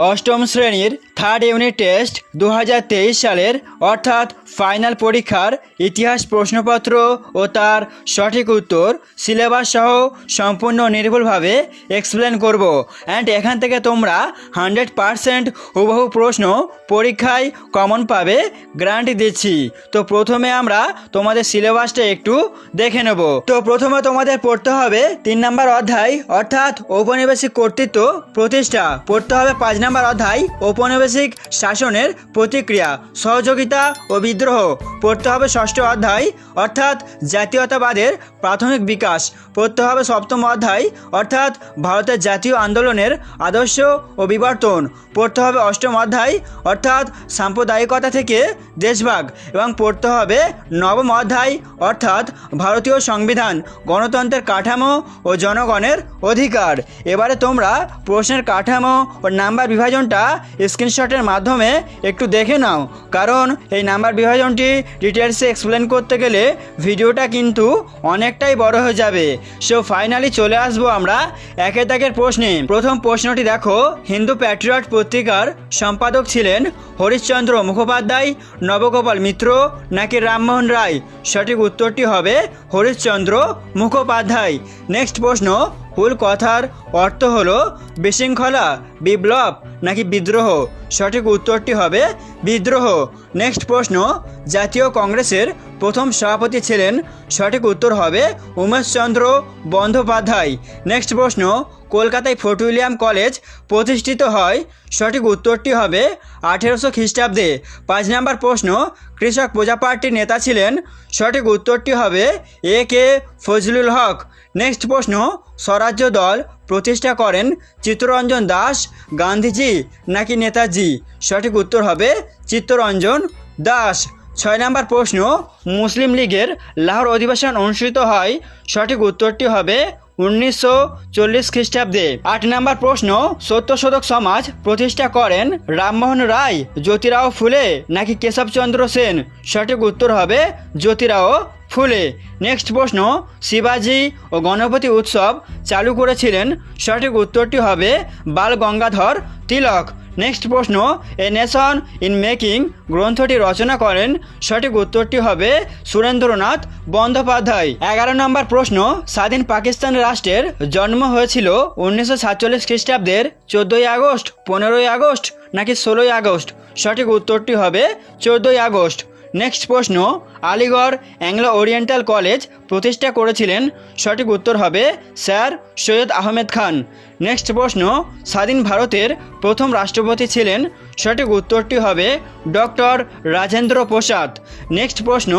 অষ্টম শ্রেণীর third unit test 2023 সালের অর্থাৎ ফাইনাল পরীক্ষার ইতিহাস প্রশ্নপত্র ও তার সঠিক উত্তর সিলেবাস সহ সম্পূর্ণ নির্ভুলভাবে এক্সপ্লেন করব অ্যান্ড এখান থেকে তোমরা 100% হুবহু প্রশ্ন পরীক্ষায় কমন পাবে গ্যারান্টি দিচ্ছি। তো প্রথমে আমরা তোমাদের সিলেবাসটা একটু দেখে নেব। তো প্রথমে তোমাদের পড়তে হবে 3 নম্বর অধ্যায় অর্থাৎ ঔপনিবেশিক কর্তৃত্ব প্রতিষ্ঠা, পড়তে হবে 5 নম্বর অধ্যায় ঔপনিবেশিক শাসনের প্রতিক্রিয়া সহযোগিতা ও বিদ্রোহ, পড়তে হবে 6ষ্ঠ অধ্যায় অর্থাৎ জাতীয়তাবাদের প্রাথমিক বিকাশ, পড়তে হবে 7ম অধ্যায় অর্থাৎ ভারতের জাতীয় আন্দোলনের আদর্শ ও বিবর্তন, পড়তে হবে 8ম অধ্যায় অর্থাৎ সাম্প্রদায়িকতা থেকে দেশভাগ এবং পড়তে হবে 9ম অধ্যায় অর্থাৎ ভারতীয় সংবিধান, গণতন্ত্রের কাঠামো ও জনগণের অধিকার। এবারে তোমরা প্রশ্নের কাঠামো ও নাম্বার বিভাজনটা স্ক্রিনশটের মাধ্যমে একটু দেখে নাও, কারণ এই নাম্বার বিভাজনটি ডিটেলসে এক্সপ্লেন করতে গেলে ভিডিওটা কিন্তু অনেকটাই বড় হয়ে যাবে। সো ফাইনালি চলে আসবো আমরা একের দাগের প্রশ্নে। প্রথম প্রশ্নটি দেখো, হিন্দু প্যাট্রিয়ট পত্রিকার সম্পাদক ছিলেন হরিশচন্দ্র মুখোপাধ্যায়, নবগোপাল মিত্র নাকি রামমোহন রায়? সঠিক উত্তরটি হবে হরিশচন্দ্র মুখোপাধ্যায়। নেক্সট প্রশ্ন, হুল কথার অর্থ হলো বিশৃঙ্খলা, বিপ্লব নাকি বিদ্রোহ? সঠিক উত্তরটি হবে বিদ্রোহ। নেক্সট প্রশ্ন, জাতীয় কংগ্রেসের প্রথম সভাপতি ছিলেন? সঠিক উত্তর হবে উমেশচন্দ্র বন্দ্যোপাধ্যায়। নেক্সট প্রশ্ন, কলকাতায় ফোর্ট উইলিয়াম কলেজ প্রতিষ্ঠিত হয়? সঠিক উত্তরটি হবে 1800 খ্রিস্টাব্দে। 5 নম্বর প্রশ্ন, কৃষক প্রজা পার্টির নেতা ছিলেন? সঠিক উত্তরটি হবে A.K. ফজলুল হক। নেক্সট প্রশ্ন, স্বরাজ্য দল প্রতিষ্ঠা করেন চিত্তরঞ্জন দাস, গান্ধীজি নাকি নেতাজি? সঠিক উত্তর হবে চিত্তরঞ্জন দাস। 6 নম্বর প্রশ্ন, মুসলিম লীগের লাহোর অধিবেশন অনুষ্ঠিত হয়? সঠিক উত্তরটি হবে 1940 খ্রিস্টাব্দে। 8 নম্বর প্রশ্ন, সত্যশোধক সমাজ প্রতিষ্ঠা করেন রামমোহন রায়, জ্যোতিরাও ফুলে নাকি কেশবচন্দ্র সেন? সঠিক উত্তর হবে জ্যোতিরাও ফুলে। নেক্সট প্রশ্ন, শিবাজি ও গণপতি উৎসব চালু করেছিলেন? সঠিক উত্তরটি হবে বাল গঙ্গাধর তিলক। নেক্সট প্রশ্ন, এ নেশন ইন মেকিং গ্রন্থটি রচনা করেন? সঠিক উত্তরটি হবে সুরেন্দ্রনাথ বন্দ্যোপাধ্যায়। 11 নম্বর প্রশ্ন, স্বাধীন পাকিস্তান রাষ্ট্রের জন্ম হয়েছিল 1947 খ্রিস্টাব্দের 14ই আগস্ট, 15ই আগস্ট নাকি 16ই আগস্ট? সঠিক উত্তরটি হবে 14ই আগস্ট। নেক্সট প্রশ্ন, আলিগড় অ্যাংলো ওরিয়েন্টাল কলেজ প্রতিষ্ঠা করেছিলেন? সঠিক উত্তর হবে স্যার সৈয়দ আহমেদ খান। নেক্সট প্রশ্ন, স্বাধীন ভারতের প্রথম রাষ্ট্রপতি ছিলেন? সঠিক উত্তরটি হবে ডক্টর রাজেন্দ্র প্রসাদ। নেক্সট প্রশ্ন,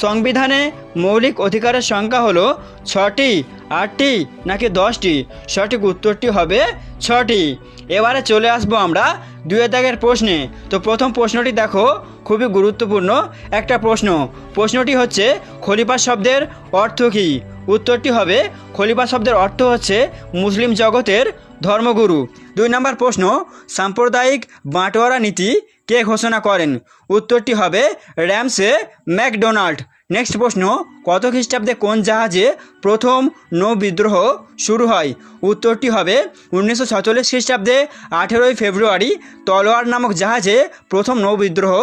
সংবিধানে মৌলিক অধিকারের সংখ্যা হলো 6টি, 8টি নাকি 10টি? সঠিক উত্তরটি হবে 6টি। এবারে চলে আসবো আমরা 2 দাগের প্রশ্নে। তো প্রথম প্রশ্নটি দেখো, খুবই গুরুত্বপূর্ণ একটা প্রশ্ন। প্রশ্নটি হচ্ছে খলিফা শব্দের অর্থ কী? উত্তরটি হবে খলিফা শব্দের অর্থ হচ্ছে মুসলিম জগতের ধর্মগুরু। 2 নম্বর প্রশ্ন, সাম্প্রদায়িক বাঁটোয়ারা নীতি কে ঘোষণা করেন? উত্তরটি হবে র্যামসে ম্যাকডোনাল্ড। নেক্সট প্রশ্ন, কত খ্রিস্টাব্দে কোন জাহাজে প্রথম নৌ বিদ্রোহ শুরু হয়? উত্তরটি হবে 1946 খ্রিস্টাব্দে 18ই ফেব্রুয়ারি তলোয়ার নামক জাহাজে প্রথম নৌ বিদ্রোহ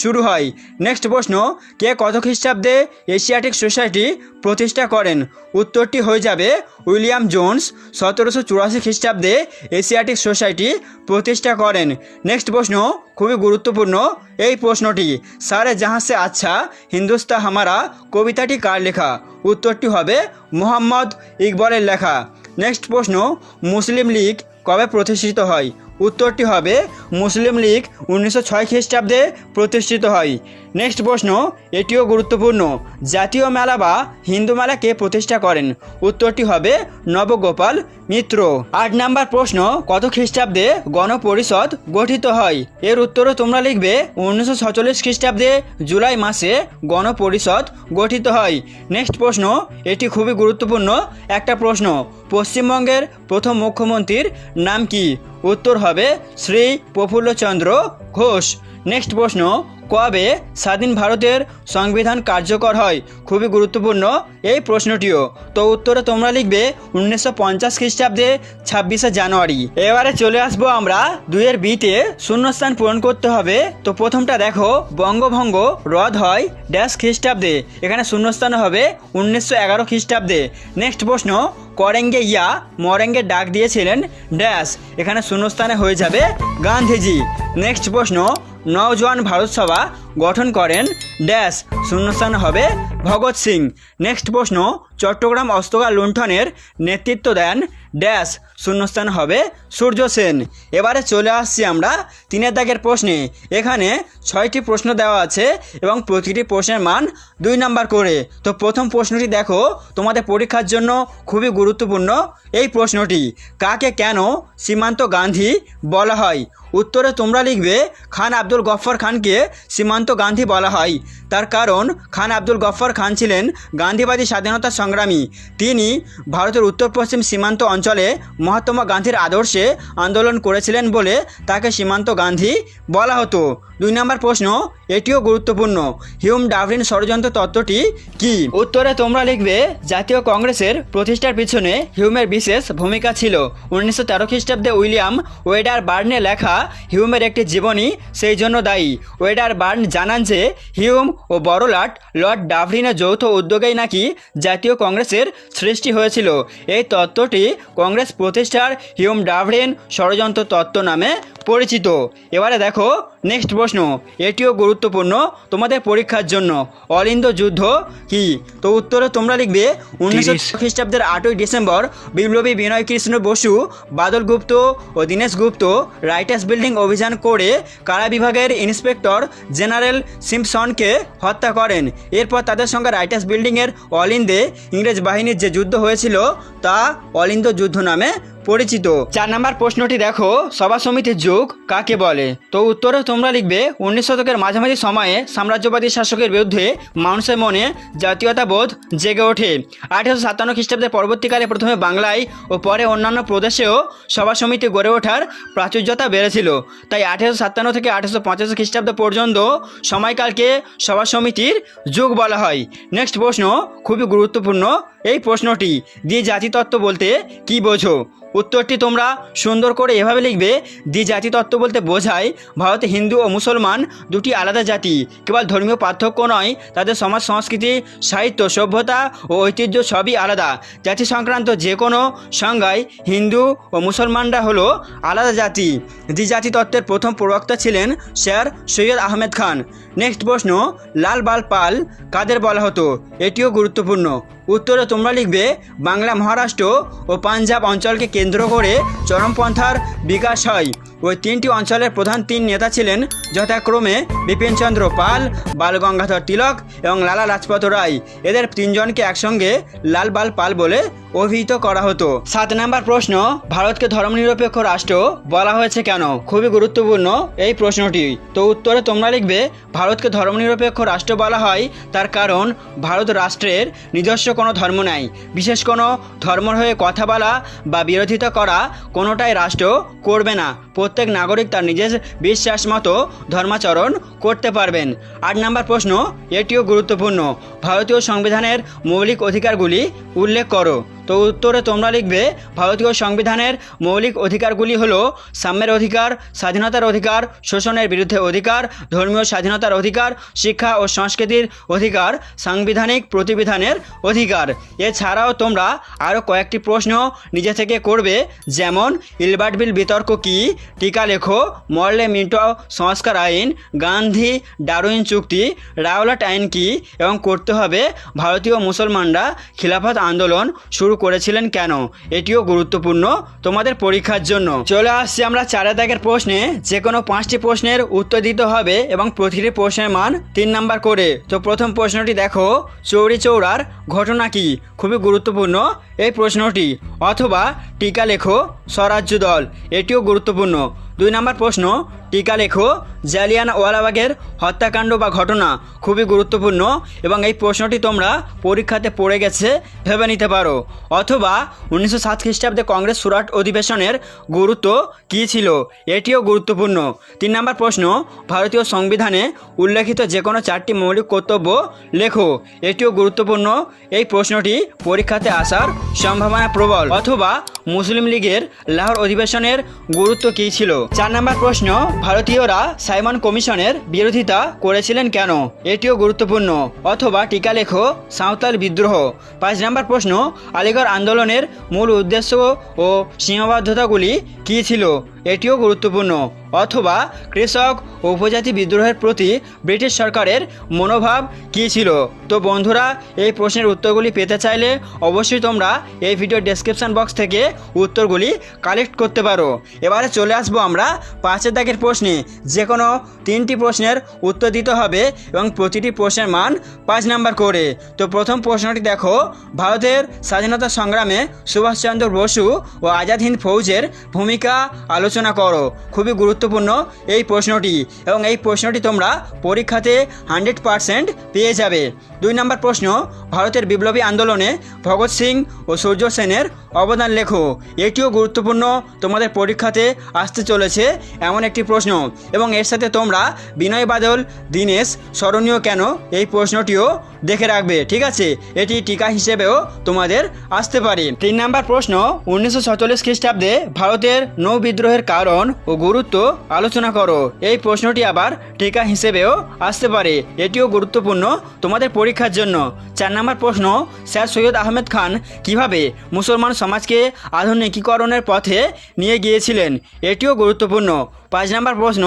শুরু হয়। নেক্সট প্রশ্ন, কে কত খ্রিস্টাব্দে এশিয়াটিক সোসাইটি প্রতিষ্ঠা করেন? উত্তরটি হয়ে যাবে উইলিয়াম জোন্স 1784 খ্রিস্টাব্দে এশিয়াটিক সোসাইটি প্রতিষ্ঠা করেন। নেক্সট প্রশ্ন, খুবই গুরুত্বপূর্ণ এই প্রশ্নটি, সারে জাহাঁ সে আচ্ছা হিন্দুস্তান হামারা কবিতাটি কার লেখা? উত্তরটি হবে মোহাম্মদ ইকবালের লেখা। নেক্সট প্রশ্ন, মুসলিম লীগ কবে প্রতিষ্ঠিত হয়? উত্তরটি হবে মুসলিম লীগ 1906 খ্রিস্টাব্দে প্রতিষ্ঠিত হয়। নেক্সট প্রশ্ন, এটিও গুরুত্বপূর্ণ, জাতীয় মেলা বা হিন্দু মেলা কে প্রতিষ্ঠা করেন? উত্তরটি হবে নবগোপাল মিত্র। 8 নম্বর প্রশ্ন, কত খ্রিস্টাব্দে গণপরিষদ গঠিত হয়? এর উত্তরও তোমরা লিখবে 1946 খ্রিস্টাব্দে জুলাই মাসে গণপরিষদ গঠিত হয়। নেক্সট প্রশ্ন, এটি খুবই গুরুত্বপূর্ণ একটা প্রশ্ন, পশ্চিমবঙ্গের প্রথম মুখ্যমন্ত্রীর নাম কি? উত্তর হবে শ্রী প্রফুল্লচন্দ্র ঘোষ। নেক্সট প্রশ্ন, কবে স্বাধীন ভারতের সংবিধান কার্যকর হয়? খুবই গুরুত্বপূর্ণ এই প্রশ্নটিও। তো উত্তরে তোমরা লিখবে 1950 খ্রিস্টাব্দে 26শে জানুয়ারি। এবারে চলে আসবো আমরা 2-এর বিতে শূন্যস্থান পূরণ করতে হবে। তো প্রথমটা দেখো, বঙ্গভঙ্গ রদ হয় ড্যাশ খ্রিস্টাব্দে। এখানে শূন্যস্থান হবে 1911 খ্রিস্টাব্দে। নেক্সট প্রশ্ন, করেঙ্গে ইয়া মরেঙ্গে ডাক দিয়েছিলেন ড্যাশ। এখানে শূন্যস্থানে হয়ে যাবে গান্ধীজি। নেক্সট প্রশ্ন, নওজোয়ান ভারত সভা গঠন করেন ড্যাশ। শূন্যস্থান হবে ভগৎ সিং। নেক্সট প্রশ্ন, চট্টগ্রাম অস্ত্রগার লুণ্ঠনের নেতৃত্ব দেন ড্যাশ। শূন্যস্থান হবে সূর্য সেন। এবারে চলে আসছি আমরা 3-এর দাগের প্রশ্নে। এখানে 6টি প্রশ্ন দেওয়া আছে এবং প্রতিটি প্রশ্নের মান 2 নাম্বার করে। তো প্রথম প্রশ্নটি দেখো, তোমাদের পরীক্ষার জন্য খুবই গুরুত্বপূর্ণ এই প্রশ্নটি। কাকে কেন সীমান্ত গান্ধী বলা হয়? উত্তরে তোমরা লিখবে খান আব্দুল গফ্ফর খানকে সীমান্ত গান্ধী বলা হয়। তার কারণ খান আব্দুল গফ্ফর খান ছিলেন গান্ধীবাদী স্বাধীনতা সংগ্রামী। তিনি ভারতের উত্তর পশ্চিম সীমান্ত অঞ্চলে মহাত্মা গান্ধীর আদর্শে আন্দোলন করেছিলেন বলে তাকে সীমান্ত গান্ধী বলা হতো। 2 নম্বর প্রশ্ন, এটিও গুরুত্বপূর্ণ। হিউম ডাভরিন ষড়যন্ত্র তত্ত্বটি কি? উত্তরে তোমরা লিখবে জাতীয় কংগ্রেসের প্রতিষ্ঠার পিছনে হিউমের বিশেষ ভূমিকা ছিল। 1913 খ্রিস্টাব্দে উইলিয়াম ওয়েডার বার্নে লেখা হিউমের একটি জীবনী সেই জন্য দায়ী। ওয়েডার বার্ন জানান যে হিউম ও লর্ড ডাভরিনের যৌথ উদ্যোগেই নাকি জাতীয় কংগ্রেসের সৃষ্টি হয়েছিল। এই তত্ত্বটি কংগ্রেস প্রতিষ্ঠার হিউম ডাভরিন ষড়যন্ত্র তত্ত্ব নামে পরিচিত। এবারে দেখো নেক্সট প্রশ্ন, এটিও গুরুত্বপূর্ণ তোমাদের পরীক্ষার জন্য। অলিন্দ যুদ্ধ কি? তো উত্তরে তোমরা লিখবে 1900 খ্রিস্টাব্দের 8ই ডিসেম্বর বিপ্লবী বিনয় কৃষ্ণ বসু, বাদল গুপ্ত ও দীনেশ গুপ্ত রাইটার্স বিল্ডিং অভিযান করে কারা বিভাগের ইন্সপেক্টর জেনারেল সিম্পসনকে হত্যা করেন। এরপর তাদের সঙ্গে রাইটার্স বিল্ডিংয়ের অলিন্দে ইংরেজ বাহিনীর যে যুদ্ধ হয়েছিল তা অলিন্দ যুদ্ধ নামে পরিচিত। 4 নম্বর প্রশ্নটি দেখো, সভা সমিতির যুগ কাকে বলে? তো উত্তরে তোমরা লিখবে 19 শতকের মাঝামাঝি সময়ে সাম্রাজ্যবাদী শাসকের বিরুদ্ধে মানুষের মনে জাতীয়তাবোধ জেগে ওঠে। 1857 খ্রিস্টাব্দের পরবর্তীকালে প্রথমে বাংলায় ও পরে অন্যান্য প্রদেশেও সভা সমিতি গড়ে ওঠার প্রাচুর্যতা বেড়েছিল। তাই 1857 থেকে 1885 খ্রিস্টাব্দ পর্যন্ত সময়কালকে সভা সমিতির যুগ বলা হয়। নেক্সট প্রশ্ন, খুবই গুরুত্বপূর্ণ এই প্রশ্নটি। দ্বিজাতিতত্ত্ব বলতে কি বোঝো? উত্তরটি তোমরা সুন্দর করে এভাবে লিখবে, দ্বিজাতিতত্ত্ব বলতে বোঝায় ভারতে হিন্দু ও মুসলমান দুটি আলাদা জাতি। কেবল ধর্মীয় পার্থক্য নয়, তাদের সমাজ সংস্কৃতি, সাহিত্য, সভ্যতা ও ঐতিহ্য সবই আলাদা। জাতি সংক্রান্ত যে কোনো সংজ্ঞায় হিন্দু ও মুসলমানরা হলো আলাদা জাতি। দ্বিজাতিতত্ত্বের প্রথম প্রবক্তা ছিলেন স্যার সৈয়দ আহমেদ খান। নেক্সট প্রশ্ন, লাল বাল পাল কাদের বলা হতো? এটিও গুরুত্বপূর্ণ। উত্তরে তোমরা লিখবে বাংলা, মহারাষ্ট্র ও পাঞ্জাব অঞ্চলকে কেন্দ্র করে চরমপন্থার বিকাশ হয়। ওই 3টি অঞ্চলের প্রধান 3 নেতা ছিলেন যথাক্রমে বিপিনচন্দ্র পাল, বাল গঙ্গাধর তিলক এবং লালা লাজপত রায়। এদের 3 জনকে একসঙ্গে লাল বাল পাল বলে অভিহিত করা হতো। 7 নম্বর প্রশ্ন, ভারতকে ধর্মনিরপেক্ষ রাষ্ট্র বলা হয়েছে কেন? খুবই গুরুত্বপূর্ণ এই প্রশ্নটি। তো উত্তরে তোমরা লিখবে ভারতকে ধর্মনিরপেক্ষ রাষ্ট্র বলা হয় তার কারণ ভারত রাষ্ট্রের নিজস্ব কোনো ধর্ম নাই। বিশেষ কোনো ধর্মের হয়ে কথা বলা বা বিরোধিতা করা কোনোটাই রাষ্ট্র করবে না। প্রত্যেক নাগরিক তার নিজের বিশ্বাস মতো ধর্মাচরণ করতে পারবেন। 8 নম্বর প্রশ্ন, এটিও গুরুত্বপূর্ণ। ভারতীয় সংবিধানের মৌলিক অধিকারগুলি উল্লেখ করো। তো উত্তরে তোমরা লিখবে ভারতীয় সংবিধানের মৌলিক অধিকারগুলি হলো সাম্যের অধিকার, স্বাধীনতার অধিকার, শোষণের বিরুদ্ধে অধিকার, ধর্মীয় স্বাধীনতার অধিকার, শিক্ষা ও সংস্কৃতির অধিকার, সাংবিধানিক প্রতিবিধানের অধিকার। এছাড়াও তোমরা আরও কয়েকটি প্রশ্ন নিজে থেকে করবে, যেমন ইলবার্ট বিল বিতর্ক কী, টিকা লেখো, মরলে মিন্টো সংস্কার আইন, গান্ধী ডারউইন চুক্তি, রাওলাট আইন কী, এবং করতে হবে ভারতীয় মুসলমানরা খিলাফত আন্দোলন শুরু করেছিলেন কেন? এটিও গুরুত্বপূর্ণ তোমাদের পরীক্ষার জন্য। চলে আসছি আমরা 4 দাগের প্রশ্নে। যে কোনো 5টি প্রশ্নের উত্তর দিতে হবে এবং প্রতিটি প্রশ্নের মান 3 নাম্বার করে। তো প্রথম প্রশ্নটি দেখো, চৌরি চৌরার ঘটনা কি? খুবই গুরুত্বপূর্ণ এই প্রশ্নটি। অথবা টিকা লেখো স্বরাজ্য দল, এটিও গুরুত্বপূর্ণ। 2 নম্বর প্রশ্ন, টিকা লেখো জালিয়ানওয়ালাবাগের হত্যাকাণ্ড বা ঘটনা, খুবই গুরুত্বপূর্ণ এবং এই প্রশ্নটি তোমরা পরীক্ষাতে পড়ে গেছে, ভেবে নিতে পারো। অথবা 1907 খ্রিস্টাব্দে কংগ্রেস সুরাট অধিবেশনের গুরুত্ব কী ছিল, এটিও গুরুত্বপূর্ণ। 3 নম্বর প্রশ্ন, ভারতীয় সংবিধানে উল্লেখিত যে কোনো 4টি মৌলিক কর্তব্য লেখো, এটিও গুরুত্বপূর্ণ। এই প্রশ্নটি পরীক্ষাতে আসার সম্ভাবনা প্রবল। অথবা মুসলিম লীগের লাহোর অধিবেশনের গুরুত্ব কী ছিল। 4 নম্বর প্রশ্ন, ভারতীয়রা সাইমন কমিশনের বিরোধিতা করেছিলেন কেন, এটিও গুরুত্বপূর্ণ। অথবা টিকা লেখো সাঁওতাল বিদ্রোহ। 5 নম্বর প্রশ্ন, আলিগড় আন্দোলনের মূল উদ্দেশ্য ও সীমাবদ্ধতাগুলি কী ছিল, এটিও গুরুত্বপূর্ণ। অথবা কৃষক ও উপজাতি বিদ্রোহের প্রতি ব্রিটিশ সরকারের মনোভাব কী ছিল। তো বন্ধুরা, এই প্রশ্নের উত্তরগুলি পেতে চাইলে অবশ্যই তোমরা এই ভিডিও ডেসক্রিপশন বক্স থেকে উত্তরগুলি কালেক্ট করতে পারো। এবারে চলে আসবো আমরা 5 দাগের প্রশ্নে। যে কোনো 3টি প্রশ্নের উত্তর দিতে হবে এবং প্রতিটি প্রশ্নের মান 5 নাম্বার করে। তো প্রথম প্রশ্নটি দেখো, ভারতের স্বাধীনতা সংগ্রামে সুভাষচন্দ্র বসু ও আজাদ হিন্দ ফৌজের ভূমিকা আলোচনা করো। খুবই গুরুত্বপূর্ণ এই প্রশ্নটি, এবং এই প্রশ্নটি তোমরা পরীক্ষাতে 100% পেয়ে যাবে। 2 নম্বর প্রশ্ন, ভারতের বিপ্লবী আন্দোলনে ভগৎ সিং ও সূর্য সেনের অবদান লেখো, এটিও গুরুত্বপূর্ণ, তোমাদের পরীক্ষাতে আসতে চলেছে এমন একটি প্রশ্ন। এবং এর সাথে তোমরা বিনয় বাদল দীনেশ স্মরণীয় কেন, এই প্রশ্নটিও দেখে রাখবে, ঠিক আছে। এটি টিকা হিসেবেও তোমাদের আসতে পারে। 3 নম্বর প্রশ্ন, 1947 খ্রিস্টাব্দে ভারতের নৌ বিদ্রোহের কারণ ও গুরুত্ব আলোচনা করো, এই প্রশ্নটি আবার টিকা হিসেবেও আসতে পারে, এটিও গুরুত্বপূর্ণ তোমাদের পরীক্ষার জন্য। 4 নম্বর প্রশ্ন, স্যার সৈয়দ আহমেদ খান কিভাবে মুসলমান সমাজকে আধুনিকীকরণের পথে নিয়ে গিয়েছিলেন, এটিও গুরুত্বপূর্ণ। 5 নম্বর প্রশ্ন,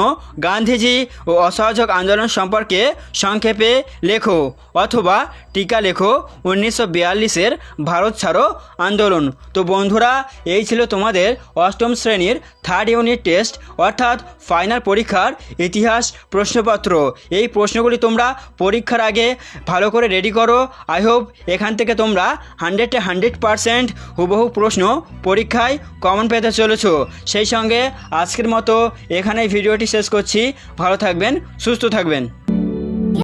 গান্ধীজি ও অসহযোগ আন্দোলন সম্পর্কে সংক্ষেপে লেখো। অথবা টিকা লেখো 1942-এর ভারত ছাড়ো আন্দোলন। তো বন্ধুরা, এই ছিল তোমাদের 8ম শ্রেণীর 3rd ইউনিট টেস্ট অর্থাৎ ফাইনাল পরীক্ষার ইতিহাস প্রশ্নপত্র। এই প্রশ্নগুলি তোমরা পরীক্ষার আগে ভালো করে রেডি করো। আই হোপ এখান থেকে তোমরা 100% হুবহু প্রশ্ন পরীক্ষায় কমন পেতে চলেছো। সেই সঙ্গে আজকের মতো এখানেই ভিডিওটি শেষ করছি। ভালো থাকবেন, সুস্থ থাকবেন।